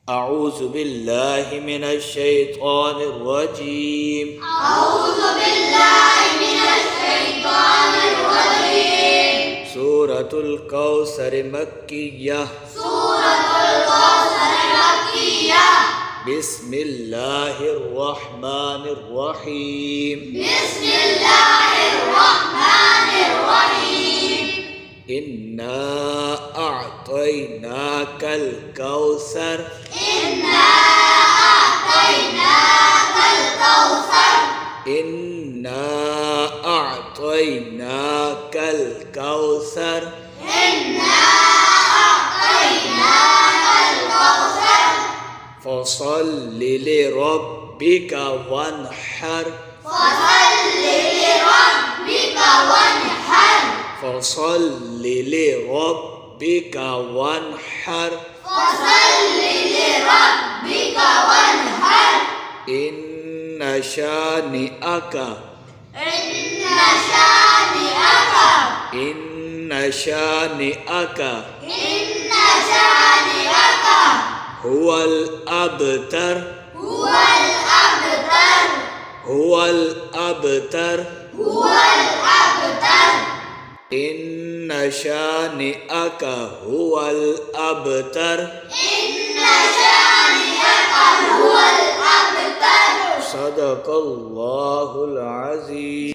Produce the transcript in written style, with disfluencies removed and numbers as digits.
أعوذ بالله من الشيطان الرجيم. أعوذ بالله من الشيطان الرجيم. سورة الكوثر مكية. سورة الكوثر مكية. بسم الله الرحمن الرحيم. بسم الله الرحمن الرحيم. إنا أعطيناك الكوثر. إنا أعطيناك الكوثر. إنا أعطيناك الكوثر. إنا أعطيناك الكوثر. فصل لربك وانحر. فصل لربك وانحر. فصل لربك وانحر. فصل لربك وانحر. إن شانئك. إن شانئك. إن شانئك إن شانئك هو الأبتر. هو الأبتر. هو الأبتر. هو الأبتر. إن شانئك هو الأبتر. إن شانئك هو الأبتر. صدق الله العظيم.